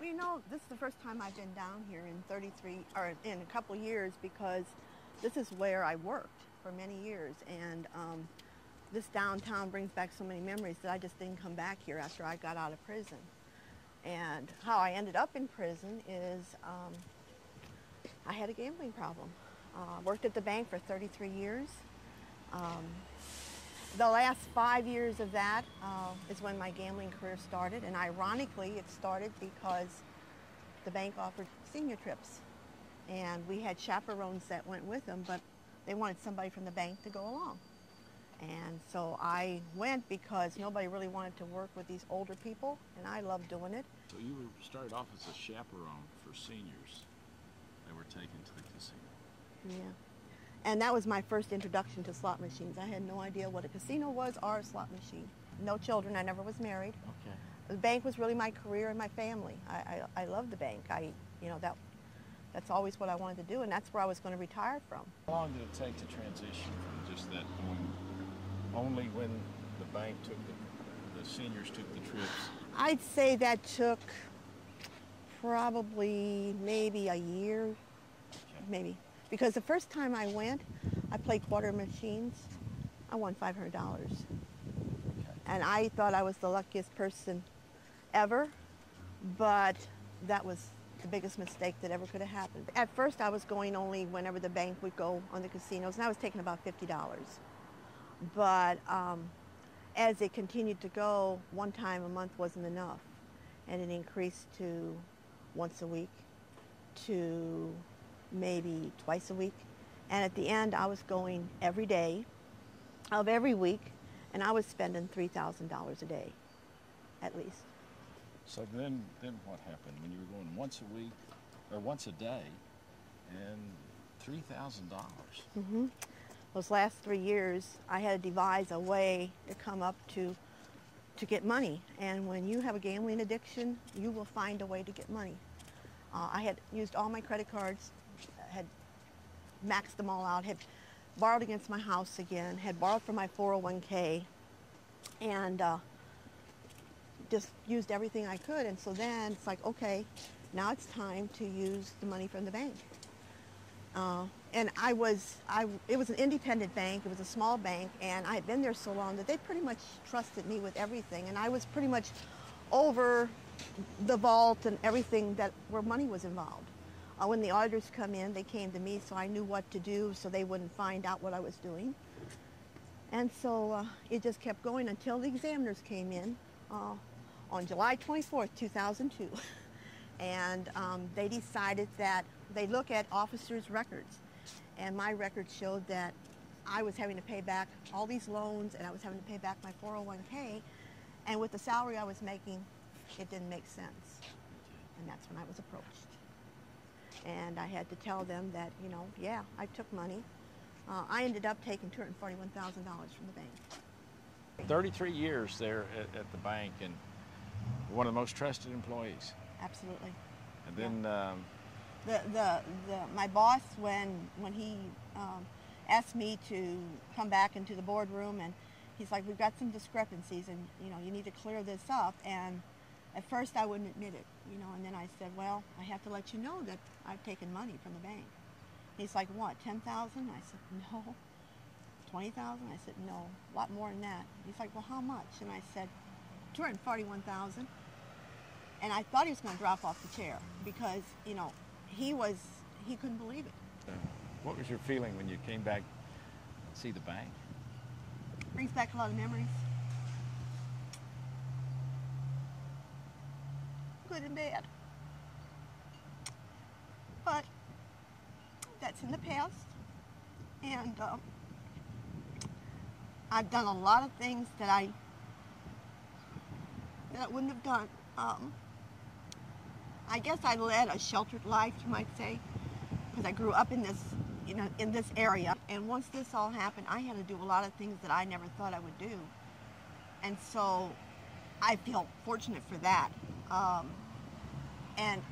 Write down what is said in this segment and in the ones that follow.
you know, this is the first time I've been down here in 33, or in a couple years, because this is where I worked for many years, and this downtown brings back so many memories that I just didn't come back here after I got out of prison. And how I ended up in prison is I had a gambling problem. Worked at the bank for 33 years. The last 5 years of that is when my gambling career started, and ironically it started because the bank offered senior trips, and we had chaperones that went with them, but they wanted somebody from the bank to go along. And so I went because nobody really wanted to work with these older people, and I loved doing it. So you started off as a chaperone for seniors that were taken to the casino. Yeah. And that was my first introduction to slot machines. I had no idea what a casino was or a slot machine. No children, I never was married. Okay. The bank was really my career and my family. I loved the bank. That's always what I wanted to do, and that's where I was going to retire from. How long did it take to transition from just that going only when the bank took the seniors took the trips? I'd say that took probably maybe a year, Okay. maybe. Because the first time I went, I played quarter machines. I won $500. Okay. And I thought I was the luckiest person ever, but that was the biggest mistake that ever could have happened. At first I was going only whenever the bank would go on the casinos, and I was taking about $50. But as it continued to go, one time a month wasn't enough, and it increased to once a week, to maybe twice a week. And at the end I was going every day of every week, and I was spending $3,000 a day at least. So then what happened when you were going once a week or once a day and $3,000? Mm-hmm. Those last 3 years I had to devise a way to come up to get money, and when you have a gambling addiction you will find a way to get money. I had used all my credit cards, had maxed them all out, had borrowed against my house again, had borrowed from my 401k, and just used everything I could. And so then it's like, okay, now it's time to use the money from the bank. And it was an independent bank, it was a small bank, and I had been there so long that they pretty much trusted me with everything, and I was pretty much over the vault and everything where money was involved. When the auditors come in, they came to me, so I knew what to do so they wouldn't find out what I was doing. And so it just kept going until the examiners came in on July 24th, 2002. And they decided that they look at officers' records. And my records showed that I was having to pay back all these loans, and I was having to pay back my 401k. And with the salary I was making, it didn't make sense. And that's when I was approached. And I had to tell them that, yeah, I took money. I ended up taking $241,000 from the bank. 33 years there at the bank, and one of the most trusted employees. Absolutely. And then my boss, when he asked me to come back into the boardroom, and he's like, we've got some discrepancies, and you need to clear this up. And at first I wouldn't admit it, and then I said, well, I have to let you know that I've taken money from the bank. He's like, what, 10,000? I said, no. 20,000? I said, no, a lot more than that. He's like, well, how much? And I said, 241,000. And I thought he was going to drop off the chair because, he couldn't believe it. What was your feeling when you came back to see the bank? Brings back a lot of memories. Good and bad. But that's in the past. And I've done a lot of things that I wouldn't have done. I guess I led a sheltered life, you might say, because I grew up in this, in this area. And once this all happened, I had to do a lot of things that I never thought I would do. And so I feel fortunate for that. And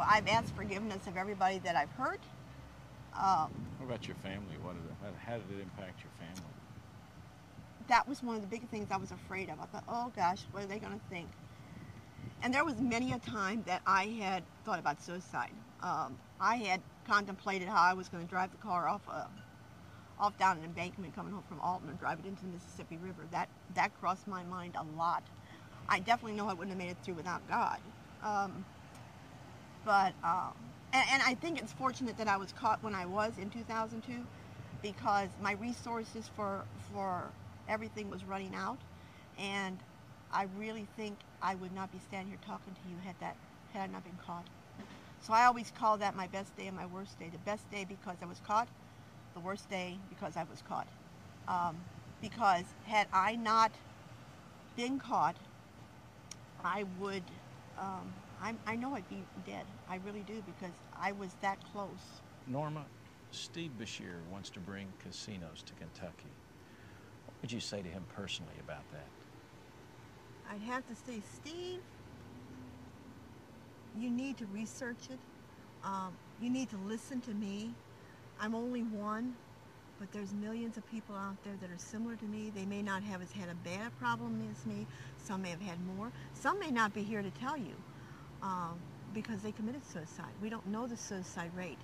I've asked forgiveness of everybody that I've hurt. What about your family? How did it impact your family? That was one of the big things I was afraid of. I thought, oh gosh, what are they going to think? And there was many a time that I had thought about suicide. I had contemplated how I was going to drive the car off down an embankment coming home from Alton and drive it into the Mississippi River. That crossed my mind a lot. I definitely know I wouldn't have made it through without God. And I think it's fortunate that I was caught when I was in 2002, because my resources for everything was running out, and I really think I would not be standing here talking to you had I not been caught. So I always call that my best day and my worst day. The best day because I was caught, the worst day because I was caught. Because had I not been caught, I would, I know I'd be dead. I really do, because I was that close. Norma, Steve Beshear wants to bring casinos to Kentucky. What would you say to him personally about that? I'd have to say, Steve, you need to research it. You need to listen to me. I'm only one, but there's millions of people out there that are similar to me. They may not have had a bad problem as me. Some may have had more. Some may not be here to tell you because they committed suicide. We don't know the suicide rate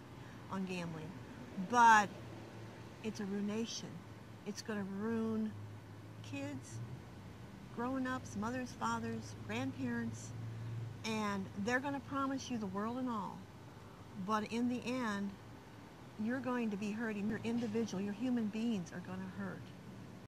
on gambling, but it's a ruination. It's going to ruin kids, grown-ups, mothers, fathers, grandparents, and they're going to promise you the world and all, but in the end, you're going to be hurting. You're individual. Your human beings are going to hurt.